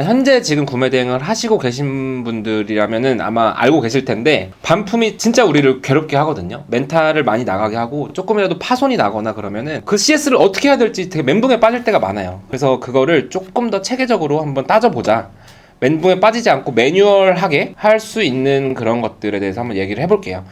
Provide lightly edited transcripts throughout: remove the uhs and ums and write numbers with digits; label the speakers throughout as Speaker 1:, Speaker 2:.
Speaker 1: 현재 지금 구매 대행을 하시고 계신 분들이라면은 아마 알고 계실 텐데, 반품이 진짜 우리를 괴롭게 하거든요. 멘탈을 많이 나가게 하고 조금이라도 파손이 나거나 그러면은 그 CS를 어떻게 해야 될지 되게 멘붕에 빠질 때가 많아요. 그래서 그거를 조금 더 체계적으로 한번 따져보자, 멘붕에 빠지지 않고 매뉴얼하게 할 수 있는 그런 것들에 대해서 한번 얘기를 해볼게요.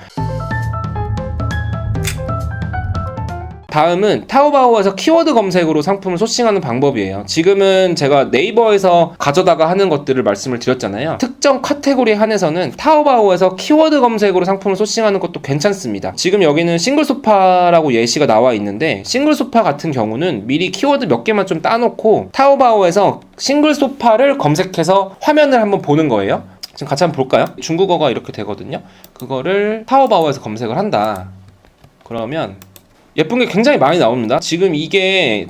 Speaker 1: 다음은 타오바오에서 키워드 검색으로 상품을 소싱하는 방법이에요. 지금은 제가 네이버에서 가져다가 하는 것들을 말씀을 드렸잖아요. 특정 카테고리에 한해서는 타오바오에서 키워드 검색으로 상품을 소싱하는 것도 괜찮습니다. 지금 여기는 싱글소파라고 예시가 나와 있는데, 싱글소파 같은 경우는 미리 키워드 몇 개만 좀 따놓고 타오바오에서 싱글소파를 검색해서 화면을 한번 보는 거예요. 지금 같이 한번 볼까요? 중국어가 이렇게 되거든요. 그거를 타오바오에서 검색을 한다. 그러면 예쁜 게 굉장히 많이 나옵니다. 지금 이게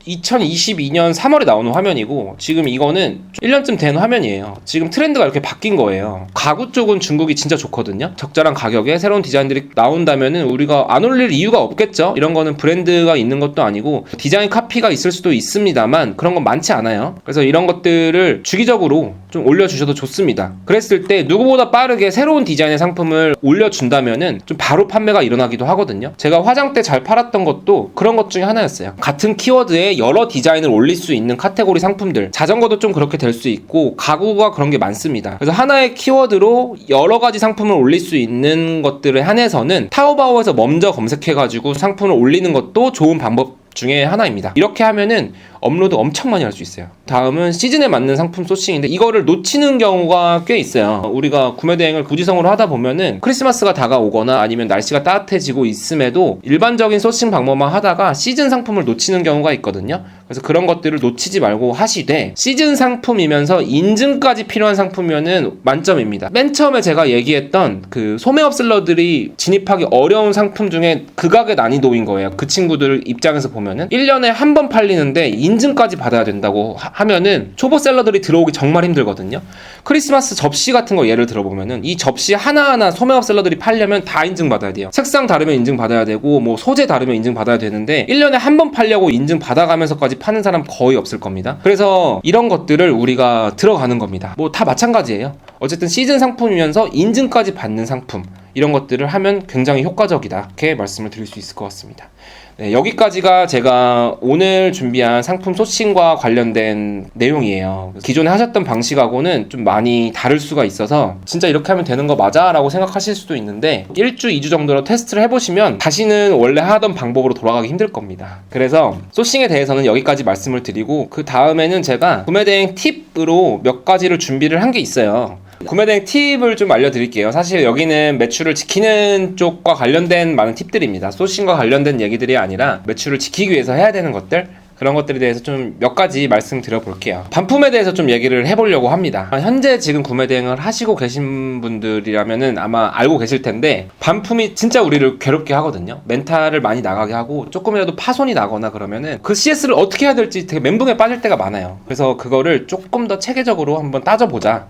Speaker 1: 2022년 3월에 나오는 화면이고, 지금 이거는 1년쯤 된 화면이에요. 지금 트렌드가 이렇게 바뀐 거예요. 가구 쪽은 중국이 진짜 좋거든요. 적절한 가격에 새로운 디자인들이 나온다면은 우리가 안 올릴 이유가 없겠죠. 이런 거는 브랜드가 있는 것도 아니고 디자인 카피가 있을 수도 있습니다만 그런 건 많지 않아요. 그래서 이런 것들을 주기적으로 좀 올려주셔도 좋습니다. 그랬을 때 누구보다 빠르게 새로운 디자인의 상품을 올려준다면은 좀 바로 판매가 일어나기도 하거든요. 제가 화장대 잘 팔았던 것도 그런 것 중에 하나였어요. 같은 키워드에 여러 디자인을 올릴 수 있는 카테고리 상품들, 자전거도 좀 그렇게 될 수 있고 가구가 그런 게 많습니다. 그래서 하나의 키워드로 여러 가지 상품을 올릴 수 있는 것들에 한해서는 타오바오에서 먼저 검색해가지고 상품을 올리는 것도 좋은 방법 중에 하나입니다. 이렇게 하면은 업로드 엄청 많이 할 수 있어요. 다음은 시즌에 맞는 상품 소싱인데, 이거를 놓치는 경우가 꽤 있어요. 우리가 구매 대행을 부지성으로 하다 보면은 크리스마스가 다가오거나 아니면 날씨가 따뜻해지고 있음에도 일반적인 소싱 방법만 하다가 시즌 상품을 놓치는 경우가 있거든요. 그래서 그런 것들을 놓치지 말고 하시되, 시즌 상품이면서 인증까지 필요한 상품이면은 만점입니다. 맨 처음에 제가 얘기했던 그 소매업 셀러들이 진입하기 어려운 상품 중에 극악의 난이도인 거예요. 그 친구들 입장에서 보면은 1년에 한 번 팔리는데 인증까지 받아야 된다고 하면은 초보 셀러들이 들어오기 정말 힘들거든요. 크리스마스 접시 같은 거 예를 들어보면은 이 접시 하나하나 소매업 셀러들이 팔려면 다 인증 받아야 돼요. 색상 다르면 인증 받아야 되고 뭐 소재 다르면 인증 받아야 되는데 1년에 한 번 팔려고 인증 받아가면서까지 파는 사람 거의 없을 겁니다. 그래서 이런 것들을 우리가 들어가는 겁니다. 뭐 다 마찬가지예요. 어쨌든 시즌 상품이면서 인증까지 받는 상품, 이런 것들을 하면 굉장히 효과적이다, 이렇게 말씀을 드릴 수 있을 것 같습니다. 네, 여기까지가 제가 오늘 준비한 상품 소싱과 관련된 내용이에요. 기존에 하셨던 방식하고는 좀 많이 다를 수가 있어서 진짜 이렇게 하면 되는 거 맞아? 라고 생각하실 수도 있는데 1주, 2주 정도로 테스트를 해보시면 다시는 원래 하던 방법으로 돌아가기 힘들 겁니다. 그래서 소싱에 대해서는 여기까지 말씀을 드리고, 그 다음에는 제가 구매대행 팁으로 몇 가지를 준비를 한 게 있어요. 구매대행 팁을 좀 알려드릴게요. 사실 여기는 매출을 지키는 쪽과 관련된 많은 팁들입니다. 소싱과 관련된 얘기들이 아니라 매출을 지키기 위해서 해야 되는 것들, 그런 것들에 대해서 좀 몇 가지 말씀드려 볼게요. 반품에 대해서 좀 얘기를 해보려고 합니다. 현재 지금 구매 대행을 하시고 계신 분들이라면은 아마 알고 계실 텐데, 반품이 진짜 우리를 괴롭게 하거든요. 멘탈을 많이 나가게 하고 조금이라도 파손이 나거나 그러면은 그 CS를 어떻게 해야 될지 되게 멘붕에 빠질 때가 많아요. 그래서 그거를 조금 더 체계적으로 한번 따져보자,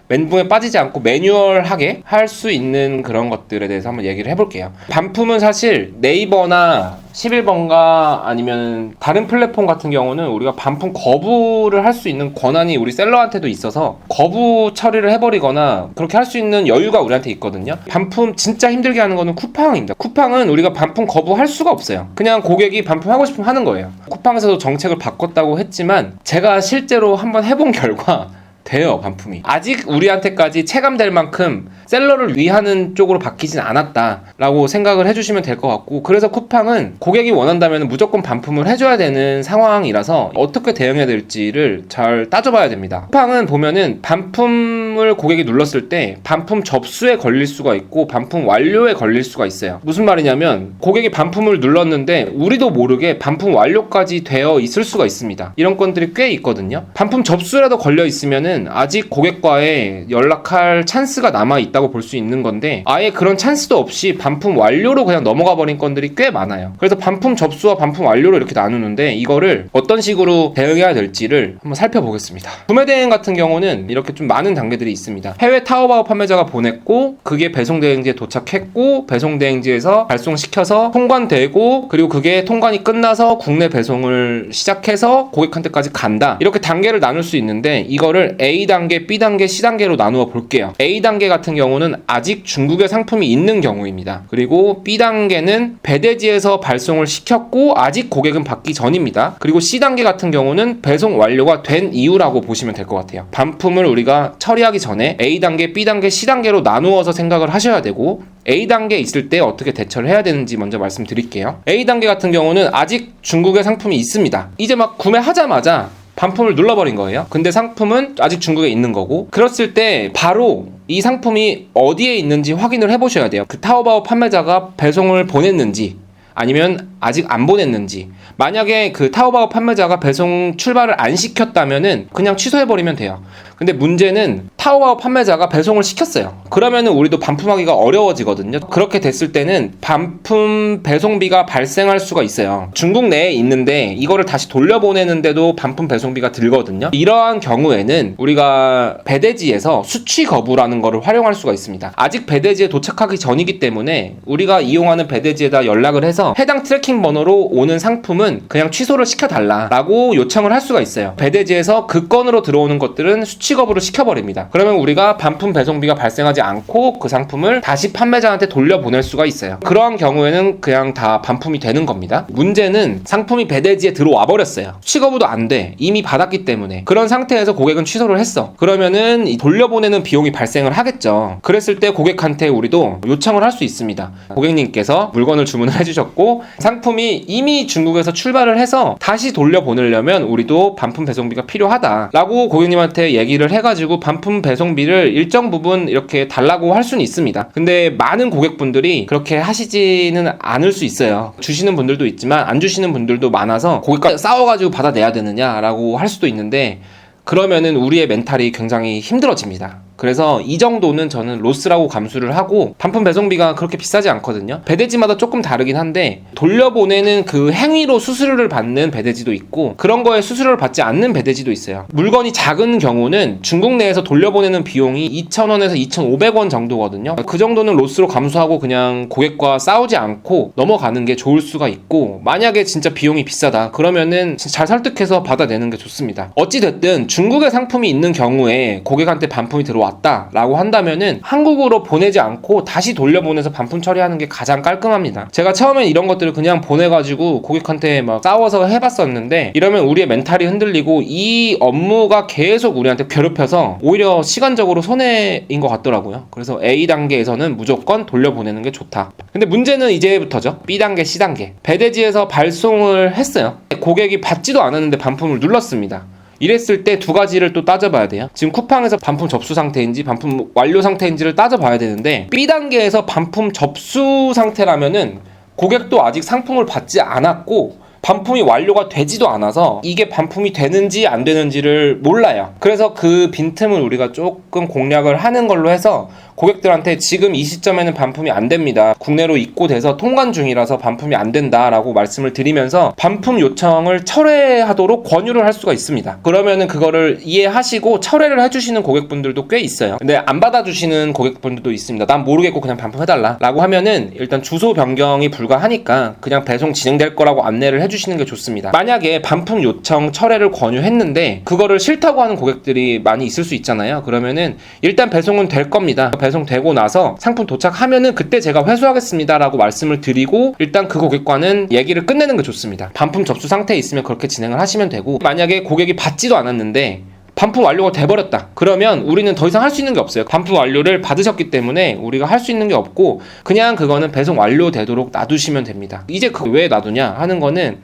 Speaker 1: 멘붕에 빠지지 않고 매뉴얼하게 할 수 있는 그런 것들에 대해서 한번 얘기를 해볼게요. 반품은 사실 네이버나 11번가 아니면 다른 플랫폼 같은 경우는 우리가 반품 거부를 할 수 있는 권한이 우리 셀러한테도 있어서 거부 처리를 해버리거나 그렇게 할 수 있는 여유가 우리한테 있거든요. 반품 진짜 힘들게 하는 거는 쿠팡입니다. 쿠팡은 우리가 반품 거부할 수가 없어요. 그냥 고객이 반품하고 싶으면 하는 거예요. 쿠팡에서도 정책을 바꿨다고 했지만 제가 실제로 한번 해본 결과 돼요, 반품이. 아직 우리한테까지 체감될 만큼 셀러를 위하는 쪽으로 바뀌진 않았다라고 생각을 해주시면 될 것 같고, 그래서 쿠팡은 고객이 원한다면 무조건 반품을 해줘야 되는 상황이라서 어떻게 대응해야 될지를 잘 따져봐야 됩니다. 쿠팡은 보면은 반품을 고객이 눌렀을 때 반품 접수에 걸릴 수가 있고 반품 완료에 걸릴 수가 있어요. 무슨 말이냐면 고객이 반품을 눌렀는데 우리도 모르게 반품 완료까지 되어 있을 수가 있습니다. 이런 건들이 꽤 있거든요. 반품 접수라도 걸려 있으면은 아직 고객과의 연락할 찬스가 남아 있다 있다고 볼 수 있는 건데 아예 그런 찬스도 없이 반품 완료로 그냥 넘어가 버린 건들이 꽤 많아요. 그래서 반품 접수와 반품 완료로 이렇게 나누는데 이거를 어떤 식으로 대응해야 될지를 한번 살펴보겠습니다. 구매 대행 같은 경우는 이렇게 좀 많은 단계들이 있습니다. 해외 타오바오 판매자가 보냈고 그게 배송 대행지에 도착했고 배송 대행지에서 발송시켜서 통관되고 그리고 그게 통관이 끝나서 국내 배송을 시작해서 고객한테까지 간다. 이렇게 단계를 나눌 수 있는데 이거를 A단계, B단계, C단계로 나누어 볼게요. A단계 같은 경우는 아직 중국에 상품이 있는 경우입니다. 그리고 B단계는 배대지에서 발송을 시켰고 아직 고객은 받기 전입니다. 그리고 C단계 같은 경우는 배송 완료가 된 이후라고 보시면 될 것 같아요. 반품을 우리가 처리하기 전에 A단계, B단계, C단계로 나누어서 생각을 하셔야 되고 A단계에 있을 때 어떻게 대처를 해야 되는지 먼저 말씀드릴게요. A단계 같은 경우는 아직 중국에 상품이 있습니다. 이제 막 구매하자마자 반품을 눌러버린 거예요. 근데 상품은 아직 중국에 있는 거고 그랬을 때 바로 이 상품이 어디에 있는지 확인을 해보셔야 돼요. 그 타오바오 판매자가 배송을 보냈는지 아니면 아직 안 보냈는지. 만약에 그 타오바오 판매자가 배송 출발을 안 시켰다면은 그냥 취소해버리면 돼요. 근데 문제는 타오바오 판매자가 배송을 시켰어요. 그러면은 우리도 반품하기가 어려워지거든요. 그렇게 됐을 때는 반품 배송비가 발생할 수가 있어요. 중국 내에 있는데 이거를 다시 돌려보내는데도 반품 배송비가 들거든요. 이러한 경우에는 우리가 배대지에서 수취 거부라는 거를 활용할 수가 있습니다. 아직 배대지에 도착하기 전이기 때문에 우리가 이용하는 배대지에다 연락을 해서 해당 트래킹 번호로 오는 상품은 그냥 취소를 시켜달라고 요청을 할 수가 있어요. 배대지에서 그 건으로 들어오는 것들은 수취 거부를 시켜버립니다. 그러면 우리가 반품 배송비가 발생하지 않고 그 상품을 다시 판매자한테 돌려보낼 수가 있어요. 그러한 경우에는 그냥 다 반품이 되는 겁니다. 문제는 상품이 배대지에 들어와 버렸어요. 수취 거부도 안 돼. 이미 받았기 때문에. 그런 상태에서 고객은 취소를 했어. 그러면은 돌려보내는 비용이 발생을 하겠죠. 그랬을 때 고객한테 우리도 요청을 할 수 있습니다. 고객님께서 물건을 주문을 해주셨고 상품이 이미 중국에서 출발을 해서 다시 돌려보내려면 우리도 반품 배송비가 필요하다라고 고객님한테 얘기를 해가지고 반품 배송비를 일정 부분 이렇게 달라고 할 수는 있습니다. 근데 많은 고객분들이 그렇게 하시지는 않을 수 있어요. 주시는 분들도 있지만 안 주시는 분들도 많아서 고객과 싸워가지고 받아내야 되느냐라고 할 수도 있는데 그러면은 우리의 멘탈이 굉장히 힘들어집니다. 그래서 이 정도는 저는 로스라고 감수를 하고 반품 배송비가 그렇게 비싸지 않거든요. 배대지마다 조금 다르긴 한데 돌려보내는 그 행위로 수수료를 받는 배대지도 있고 그런 거에 수수료를 받지 않는 배대지도 있어요. 물건이 작은 경우는 중국 내에서 돌려보내는 비용이 2,000원에서 2,500원 정도거든요. 그 정도는 로스로 감수하고 그냥 고객과 싸우지 않고 넘어가는 게 좋을 수가 있고 만약에 진짜 비용이 비싸다 그러면은 잘 설득해서 받아내는 게 좋습니다. 어찌됐든 중국에 상품이 있는 경우에 고객한테 반품이 들어왔다라고 한다면은 한국으로 보내지 않고 다시 돌려보내서 반품 처리하는 게 가장 깔끔합니다. 제가 처음엔 이런 것들을 그냥 보내가지고 고객한테 막 싸워서 해봤었는데 이러면 우리의 멘탈이 흔들리고 이 업무가 계속 우리한테 괴롭혀서 오히려 시간적으로 손해인 것 같더라고요. 그래서 A단계에서는 무조건 돌려보내는 게 좋다. 근데 문제는 이제부터죠. B단계, C단계. 배대지에서 발송을 했어요. 고객이 받지도 않았는데 반품을 눌렀습니다. 이랬을 때 두 가지를 또 따져봐야 돼요. 지금 쿠팡에서 반품 접수 상태인지 반품 완료 상태인지를 따져봐야 되는데 B단계에서 반품 접수 상태라면은 고객도 아직 상품을 받지 않았고 반품이 완료가 되지도 않아서 이게 반품이 되는지 안 되는지를 몰라요. 그래서 그 빈틈을 우리가 조금 공략을 하는 걸로 해서 고객들한테 지금 이 시점에는 반품이 안 됩니다. 국내로 입고돼서 통관 중이라서 반품이 안 된다라고 말씀을 드리면서 반품 요청을 철회하도록 권유를 할 수가 있습니다. 그러면은 그거를 이해하시고 철회를 해주시는 고객분들도 꽤 있어요. 근데 안 받아주시는 고객분들도 있습니다. 난 모르겠고 그냥 반품해달라 라고 하면은 일단 주소 변경이 불가하니까 그냥 배송 진행될 거라고 안내를 해주시는 게 좋습니다. 만약에 반품 요청 철회를 권유했는데 그거를 싫다고 하는 고객들이 많이 있을 수 있잖아요. 그러면은 일단 배송은 될 겁니다. 배송되고 나서 상품 도착하면은 그때 제가 회수하겠습니다 라고 말씀을 드리고 일단 그 고객과는 얘기를 끝내는 게 좋습니다. 반품 접수 상태에 있으면 그렇게 진행을 하시면 되고 만약에 고객이 받지도 않았는데 반품 완료가 돼버렸다. 그러면 우리는 더 이상 할 수 있는 게 없어요. 반품 완료를 받으셨기 때문에 우리가 할 수 있는 게 없고 그냥 그거는 배송 완료되도록 놔두시면 됩니다. 이제 그 왜 놔두냐 하는 거는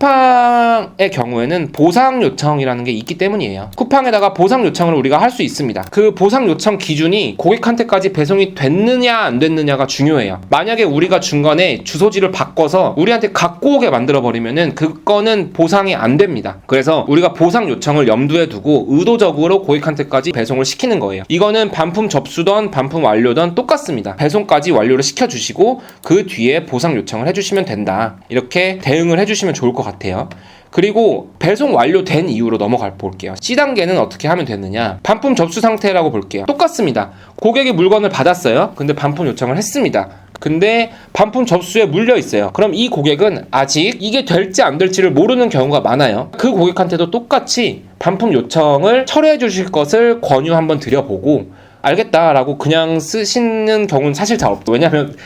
Speaker 1: 쿠팡의 경우에는 보상 요청이라는 게 있기 때문이에요. 쿠팡에다가 보상 요청을 우리가 할 수 있습니다. 그 보상 요청 기준이 고객한테까지 배송이 됐느냐 안 됐느냐가 중요해요. 만약에 우리가 중간에 주소지를 바꿔서 우리한테 갖고 오게 만들어 버리면은 그거는 보상이 안 됩니다. 그래서 우리가 보상 요청을 염두에 두고 의도적으로 고객한테까지 배송을 시키는 거예요. 이거는 반품 접수든 반품 완료든 똑같습니다. 배송까지 완료를 시켜주시고 그 뒤에 보상 요청을 해주시면 된다. 이렇게 대응을 해주시면 좋을 것 같아요. 그리고 배송 완료된 이후로 넘어가 볼게요. C단계는 어떻게 하면 되느냐, 반품 접수 상태라고 볼게요. 똑같습니다. 고객이 물건을 받았어요. 근데 반품 요청을 했습니다. 근데 반품 접수에 물려 있어요. 그럼 이 고객은 아직 이게 될지 안 될지를 모르는 경우가 많아요. 그 고객한테도 똑같이 반품 요청을 철회해 주실 것을 권유 한번 드려보고 알겠다라고 그냥 쓰시는 경우는 사실 잘 없죠. 왜냐하면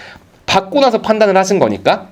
Speaker 1: 받고 나서 판단을 하신 거니까.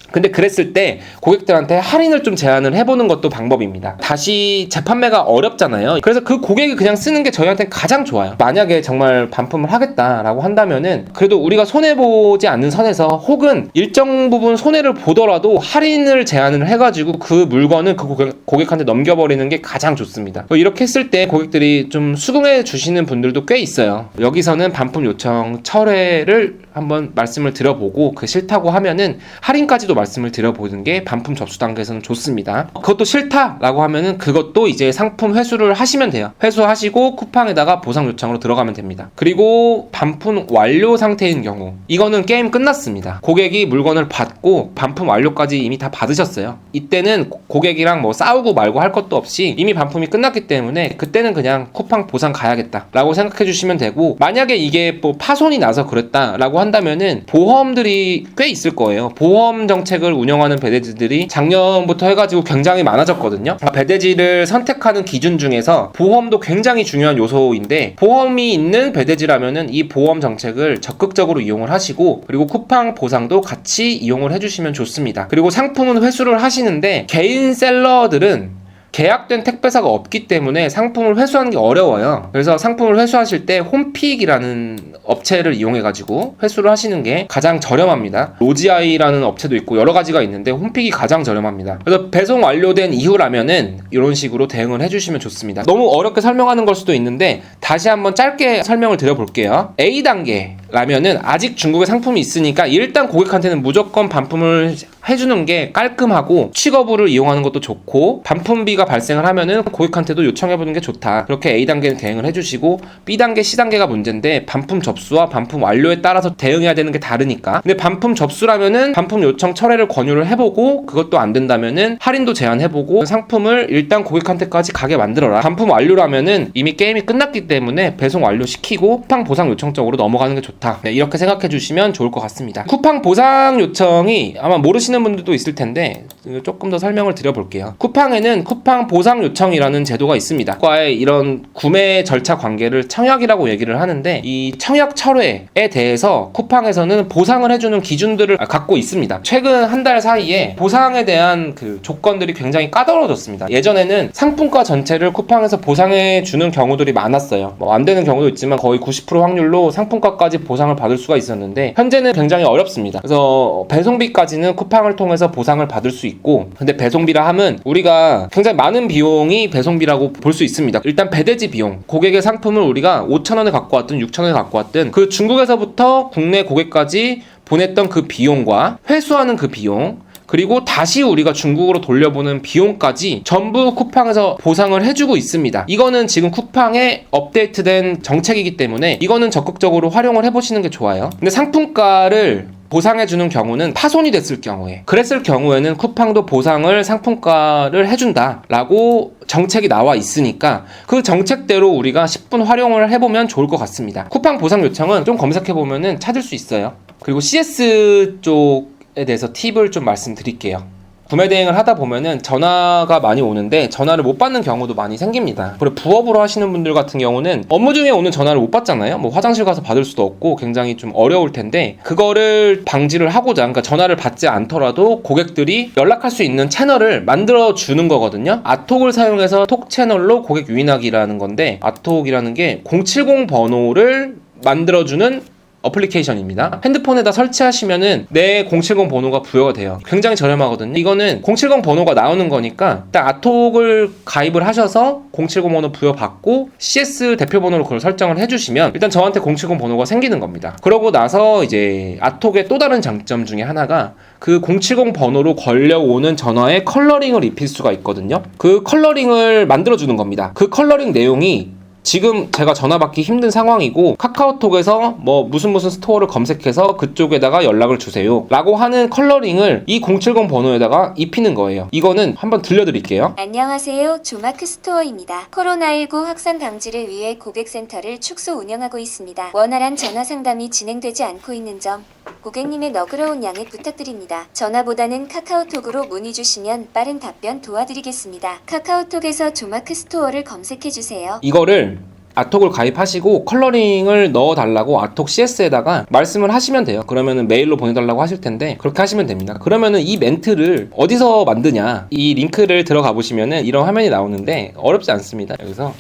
Speaker 1: 근데 그랬을 때 고객들한테 할인을 좀 제안을 해보는 것도 방법입니다. 다시 재판매가 어렵잖아요. 그래서 그 고객이 그냥 쓰는 게 저희한테 가장 좋아요. 만약에 정말 반품을 하겠다라고 한다면은 그래도 우리가 손해보지 않는 선에서, 혹은 일정 부분 손해를 보더라도 할인을 제안을 해가지고 그 물건을 그 고객한테 넘겨버리는 게 가장 좋습니다. 이렇게 했을 때 고객들이 좀 수긍해 주시는 분들도 꽤 있어요. 여기서는 반품 요청 철회를 한번 말씀을 드려보고 그 싫다고 하면은 할인까지도 말씀을 드려보는 게 반품 접수 단계에서는 좋습니다. 그것도 싫다라고 하면은 그것도 이제 상품 회수를 하시면 돼요. 회수하시고 쿠팡에다가 보상 요청으로 들어가면 됩니다. 그리고 반품 완료 상태인 경우, 이거는 게임 끝났습니다. 고객이 물건을 받고 반품 완료까지 이미 다 받으셨어요. 이때는 고객이랑 뭐 싸우고 말고 할 것도 없이 이미 반품이 끝났기 때문에 그때는 그냥 쿠팡 보상 가야겠다라고 생각해 주시면 되고, 만약에 이게 뭐 파손이 나서 그랬다라고 한다면은 보험들이 꽤 있을 거예요. 보험 정책을 운영하는 배대지들이 작년부터 해가지고 굉장히 많아졌거든요. 배대지를 선택하는 기준 중에서 보험도 굉장히 중요한 요소인데, 보험이 있는 배대지라면은 이 보험 정책을 적극적으로 이용을 하시고, 그리고 쿠팡 보상도 같이 이용을 해주시면 좋습니다. 그리고 상품은 회수를 하시는데 개인 셀러들은 계약된 택배사가 없기 때문에 상품을 회수하는 게 어려워요. 그래서 상품을 회수하실 때 홈픽이라는 업체를 이용해가지고 회수를 하시는 게 가장 저렴합니다. 로지아이라는 업체도 있고 여러 가지가 있는데 홈픽이 가장 저렴합니다. 그래서 배송 완료된 이후라면은 이런 식으로 대응을 해주시면 좋습니다. 너무 어렵게 설명하는 걸 수도 있는데 다시 한번 짧게 설명을 드려볼게요. A단계라면은 아직 중국에 상품이 있으니까 일단 고객한테는 무조건 반품을 해주는 게 깔끔하고, 취거부를 이용하는 것도 좋고, 반품비가 발생을 하면은 고객한테도 요청해보는 게 좋다. 그렇게 A단계는 대응을 해주시고, B단계, C단계가 문제인데 반품 접수와 반품 완료에 따라서 대응해야 되는 게 다르니까. 근데 반품 접수라면은 반품 요청 철회를 권유를 해보고, 그것도 안 된다면은 할인도 제안해보고 상품을 일단 고객한테까지 가게 만들어라. 반품 완료라면은 이미 게임이 끝났기 때문에 배송 완료시키고 쿠팡 보상 요청 쪽으로 넘어가는 게 좋다. 네, 이렇게 생각해 주시면 좋을 것 같습니다. 쿠팡 보상 요청이 아마 모르시는 분들도 있을 텐데 조금 더 설명을 드려볼게요. 쿠팡에는 쿠팡 보상 요청이라는 제도가 있습니다. 과의 이런 구매 절차 관계를 청약이라고 얘기를 하는데, 이 청약 철회에 대해서 쿠팡에서는 보상을 해주는 기준들을 갖고 있습니다. 최근 한 달 사이에 보상에 대한 그 조건들이 굉장히 까다로워졌습니다. 예전에는 상품가 전체를 쿠팡에서 보상해 주는 경우들이 많았어요. 뭐 안 되는 경우도 있지만 거의 90% 확률로 상품가까지 보상을 받을 수가 있었는데, 현재는 굉장히 어렵습니다. 그래서 배송비까지는 쿠팡을 통해서 보상을 받을 수 있고, 근데 배송비라 함은 우리가 굉장히 많은 비용이 배송비라고 볼 수 있습니다. 일단 배대지 비용, 고객의 상품을 우리가 5,000원에 갖고 왔든 6,000원에 갖고 왔든 그 중국에서부터 국내 고객까지 보냈던 그 비용과 회수하는 그 비용, 그리고 다시 우리가 중국으로 돌려보는 비용까지 전부 쿠팡에서 보상을 해주고 있습니다. 이거는 지금 쿠팡의 업데이트된 정책이기 때문에 이거는 적극적으로 활용을 해보시는 게 좋아요. 근데 상품가를 보상해주는 경우는 파손이 됐을 경우에, 그랬을 경우에는 쿠팡도 보상을 상품가를 해준다 라고 정책이 나와 있으니까 그 정책대로 우리가 10분 활용을 해보면 좋을 것 같습니다. 쿠팡 보상 요청은 좀 검색해보면 찾을 수 있어요. 그리고 CS 쪽에 대해서 팁을 좀 말씀드릴게요. 구매 대행을 하다 보면은 전화가 많이 오는데 전화를 못 받는 경우도 많이 생깁니다. 그리고 부업으로 하시는 분들 같은 경우는 업무 중에 오는 전화를 못 받잖아요. 뭐 화장실 가서 받을 수도 없고 굉장히 좀 어려울 텐데, 그거를 방지를 하고자, 그러니까 전화를 받지 않더라도 고객들이 연락할 수 있는 채널을 만들어 주는 거거든요. 아톡을 사용해서 톡 채널로 고객 유인하기라는 건데, 아톡이라는 게 070 번호를 만들어주는 어플리케이션입니다. 핸드폰에다 설치하시면은 내 070 번호가 부여가 돼요. 굉장히 저렴하거든요. 이거는 070 번호가 나오는 거니까 일단 아톡을 가입을 하셔서 070 번호 부여받고 CS 대표 번호로 그걸 설정을 해주시면 일단 저한테 070 번호가 생기는 겁니다. 그러고 나서 이제 아톡의 또 다른 장점 중에 하나가 그 070 번호로 걸려오는 전화에 컬러링을 입힐 수가 있거든요. 그 컬러링을 만들어주는 겁니다. 그 컬러링 내용이 지금 제가 전화 받기 힘든 상황이고 카카오톡에서 뭐 무슨 스토어를 검색해서 그쪽에다가 연락을 주세요 라고 하는 컬러링을 이 070 번호에다가 입히는 거예요. 이거는 한번 들려드릴게요.
Speaker 2: 안녕하세요. 조마크 스토어입니다. 코로나19 확산 방지를 위해 고객센터를 축소 운영하고 있습니다. 원활한 전화 상담이 진행되지 않고 있는 점 고객님의 너그러운 양해 부탁드립니다. 전화보다는 카카오톡으로 문의 주시면 빠른 답변 도와드리겠습니다. 카카오톡에서 조마크 스토어를 검색해주세요.
Speaker 1: 이거를 아톡을 가입하시고 컬러링을 넣어달라고 아톡 CS에다가 말씀을 하시면 돼요. 그러면은 메일로 보내달라고 하실 텐데 그렇게 하시면 됩니다. 그러면은 이 멘트를 어디서 만드냐, 이 링크를 들어가 보시면은 이런 화면이 나오는데 어렵지 않습니다. 여기서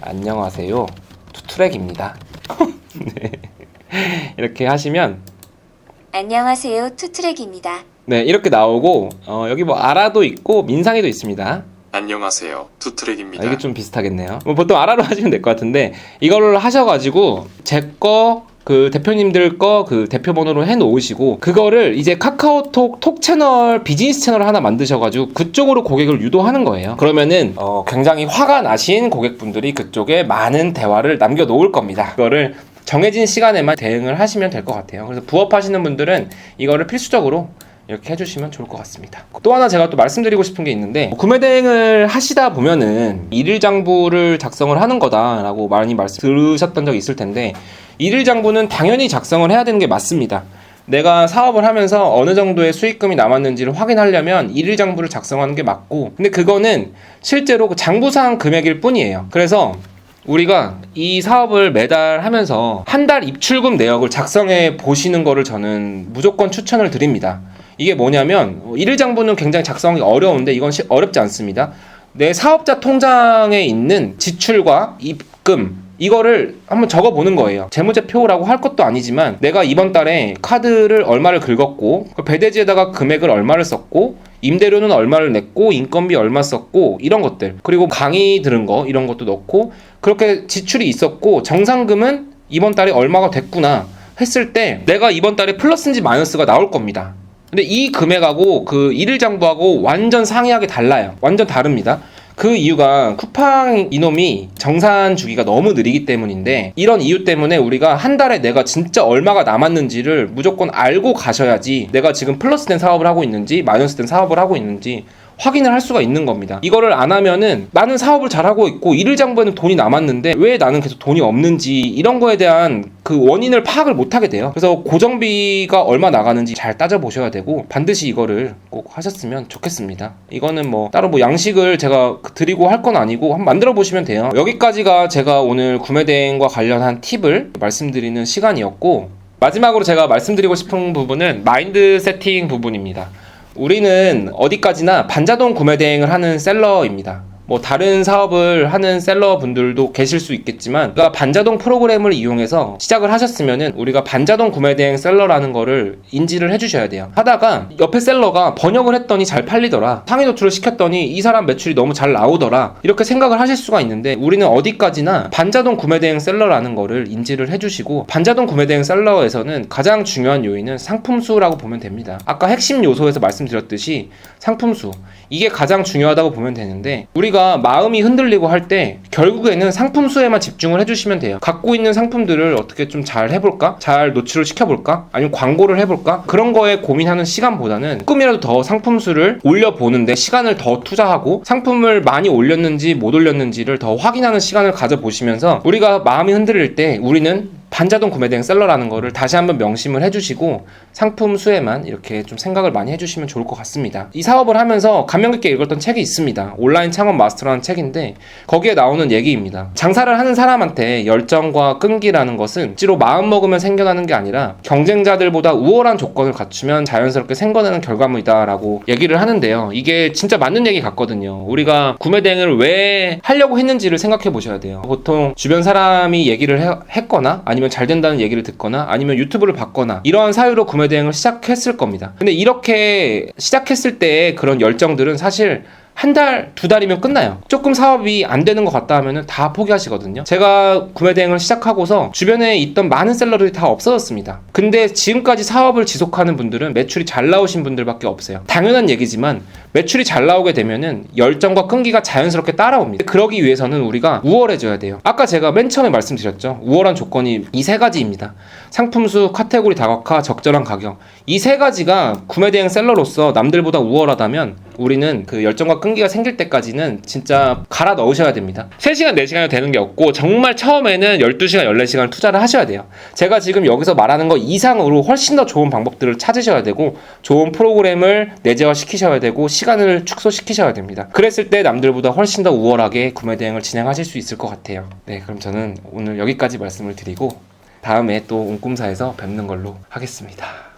Speaker 1: 안녕하세요, 투트랙입니다. 네. 이렇게 하시면
Speaker 2: 안녕하세요. 투트랙입니다.
Speaker 1: 네, 이렇게 나오고 여기 뭐 아라도 있고 민상이도 있습니다.
Speaker 3: 안녕하세요. 투트랙입니다.
Speaker 1: 이게 좀 비슷하겠네요. 뭐 보통 아라로 하시면 될 것 같은데 이걸 하셔가지고 제 거 그 대표님들 거 그 대표 번호로 해 놓으시고 그거를 이제 카카오톡 톡 채널 비즈니스 채널을 하나 만드셔가지고 그쪽으로 고객을 유도하는 거예요. 그러면은 굉장히 화가 나신 고객분들이 그쪽에 많은 대화를 남겨 놓을 겁니다. 그거를 정해진 시간에만 대응을 하시면 될 것 같아요. 그래서 부업하시는 분들은 이거를 필수적으로 이렇게 해주시면 좋을 것 같습니다. 또 하나 제가 또 말씀드리고 싶은 게 있는데 구매 대행을 하시다 보면은 일일 장부를 작성을 하는 거다라고 많이 들으셨던 적이 있을 텐데 일일 장부는 당연히 작성을 해야 되는 게 맞습니다. 내가 사업을 하면서 어느 정도의 수익금이 남았는지를 확인하려면 일일 장부를 작성하는 게 맞고, 근데 그거는 실제로 그 장부상 금액일 뿐이에요. 그래서 우리가 이 사업을 매달 하면서 한 달 입출금 내역을 작성해 보시는 거를 저는 무조건 추천을 드립니다. 이게 뭐냐면 일일 장부는 굉장히 작성하기 어려운데 이건 어렵지 않습니다. 내 사업자 통장에 있는 지출과 입금 이거를 한번 적어보는 거예요. 재무제표라고 할 것도 아니지만 내가 이번 달에 카드를 얼마를 긁었고 배대지에다가 금액을 얼마를 썼고 임대료는 얼마를 냈고 인건비 얼마 썼고 이런 것들, 그리고 강의 들은 거 이런 것도 넣고 그렇게 지출이 있었고 정상금은 이번 달에 얼마가 됐구나 했을 때 내가 이번 달에 플러스인지 마이너스가 나올 겁니다. 근데 이 금액하고 그 일일 장부하고 완전 상이하게 달라요. 완전 다릅니다. 그 이유가 쿠팡 이놈이 정산 주기가 너무 느리기 때문인데, 이런 이유 때문에 우리가 한 달에 내가 진짜 얼마가 남았는지를 무조건 알고 가셔야지 내가 지금 플러스된 사업을 하고 있는지 마이너스된 사업을 하고 있는지 확인을 할 수가 있는 겁니다. 이거를 안 하면은 나는 사업을 잘하고 있고 일일 장부에는 돈이 남았는데 왜 나는 계속 돈이 없는지 이런 거에 대한 그 원인을 파악을 못 하게 돼요. 그래서 고정비가 얼마 나가는지 잘 따져보셔야 되고 반드시 이거를 꼭 하셨으면 좋겠습니다. 이거는 뭐 따로 뭐 양식을 제가 드리고 할 건 아니고 한번 만들어 보시면 돼요. 여기까지가 제가 오늘 구매 대행과 관련한 팁을 말씀드리는 시간이었고, 마지막으로 제가 말씀드리고 싶은 부분은 마인드 세팅 부분입니다. 우리는 어디까지나 반자동 구매 대행을 하는 셀러입니다. 뭐 다른 사업을 하는 셀러 분들도 계실 수 있겠지만, 그러니까 반자동 프로그램을 이용해서 시작을 하셨으면은 우리가 반자동 구매 대행 셀러라는 거를 인지를 해주셔야 돼요. 하다가 옆에 셀러가 번역을 했더니 잘 팔리더라, 상위 노출을 시켰더니 이 사람 매출이 너무 잘 나오더라, 이렇게 생각을 하실 수가 있는데, 우리는 어디까지나 반자동 구매 대행 셀러라는 거를 인지를 해주시고, 반자동 구매 대행 셀러에서는 가장 중요한 요인은 상품수라고 보면 됩니다. 아까 핵심 요소에서 말씀드렸듯이 상품수, 이게 가장 중요하다고 보면 되는데, 우리가 마음이 흔들리고 할 때 결국에는 상품수에만 집중을 해주시면 돼요. 갖고 있는 상품들을 어떻게 좀 잘 해볼까? 잘 노출을 시켜볼까? 아니면 광고를 해볼까? 그런 거에 고민하는 시간보다는 조금이라도 더 상품수를 올려보는데 시간을 더 투자하고 상품을 많이 올렸는지 못 올렸는지를 더 확인하는 시간을 가져보시면서, 우리가 마음이 흔들릴 때 우리는 반자동 구매 대행 셀러라는 거를 다시 한번 명심을 해주시고 상품 수에만 이렇게 좀 생각을 많이 해주시면 좋을 것 같습니다. 이 사업을 하면서 감명 깊게 읽었던 책이 있습니다. 온라인 창업 마스터라는 책인데 거기에 나오는 얘기입니다. 장사를 하는 사람한테 열정과 끈기라는 것은 억지로 마음 먹으면 생겨나는 게 아니라 경쟁자들보다 우월한 조건을 갖추면 자연스럽게 생겨나는 결과물이다 라고 얘기를 하는데요. 이게 진짜 맞는 얘기 같거든요. 우리가 구매 대행을 왜 하려고 했는지를 생각해 보셔야 돼요. 보통 주변 사람이 얘기를 했거나 아니면 아니면 잘 된다는 얘기를 듣거나 아니면 유튜브를 봤거나 이러한 사유로 구매 대행을 시작했을 겁니다. 근데 이렇게 시작했을 때의 그런 열정들은 사실 한 달, 두 달이면 끝나요. 조금 사업이 안 되는 것 같다 하면은 다 포기하시거든요. 제가 구매 대행을 시작하고서 주변에 있던 많은 셀러들이 다 없어졌습니다. 근데 지금까지 사업을 지속하는 분들은 매출이 잘 나오신 분들밖에 없어요. 당연한 얘기지만 매출이 잘 나오게 되면은 열정과 끈기가 자연스럽게 따라옵니다. 그러기 위해서는 우리가 우월해져야 돼요. 아까 제가 맨 처음에 말씀드렸죠. 우월한 조건이 이 세 가지입니다. 상품수, 카테고리 다각화, 적절한 가격. 이 세 가지가 구매 대행 셀러로서 남들보다 우월하다면 우리는 그 열정과 끈기가 생길 때까지는 진짜 갈아 넣으셔야 됩니다. 3시간, 4시간이 되는 게 없고 정말 처음에는 12시간, 14시간 투자를 하셔야 돼요. 제가 지금 여기서 말하는 거 이상으로 훨씬 더 좋은 방법들을 찾으셔야 되고 좋은 프로그램을 내재화 시키셔야 되고 시간을 축소시키셔야 됩니다. 그랬을 때 남들보다 훨씬 더 우월하게 구매 대행을 진행하실 수 있을 것 같아요. 네, 그럼 저는 오늘 여기까지 말씀을 드리고 다음에 또 옹꿈사에서 뵙는 걸로 하겠습니다.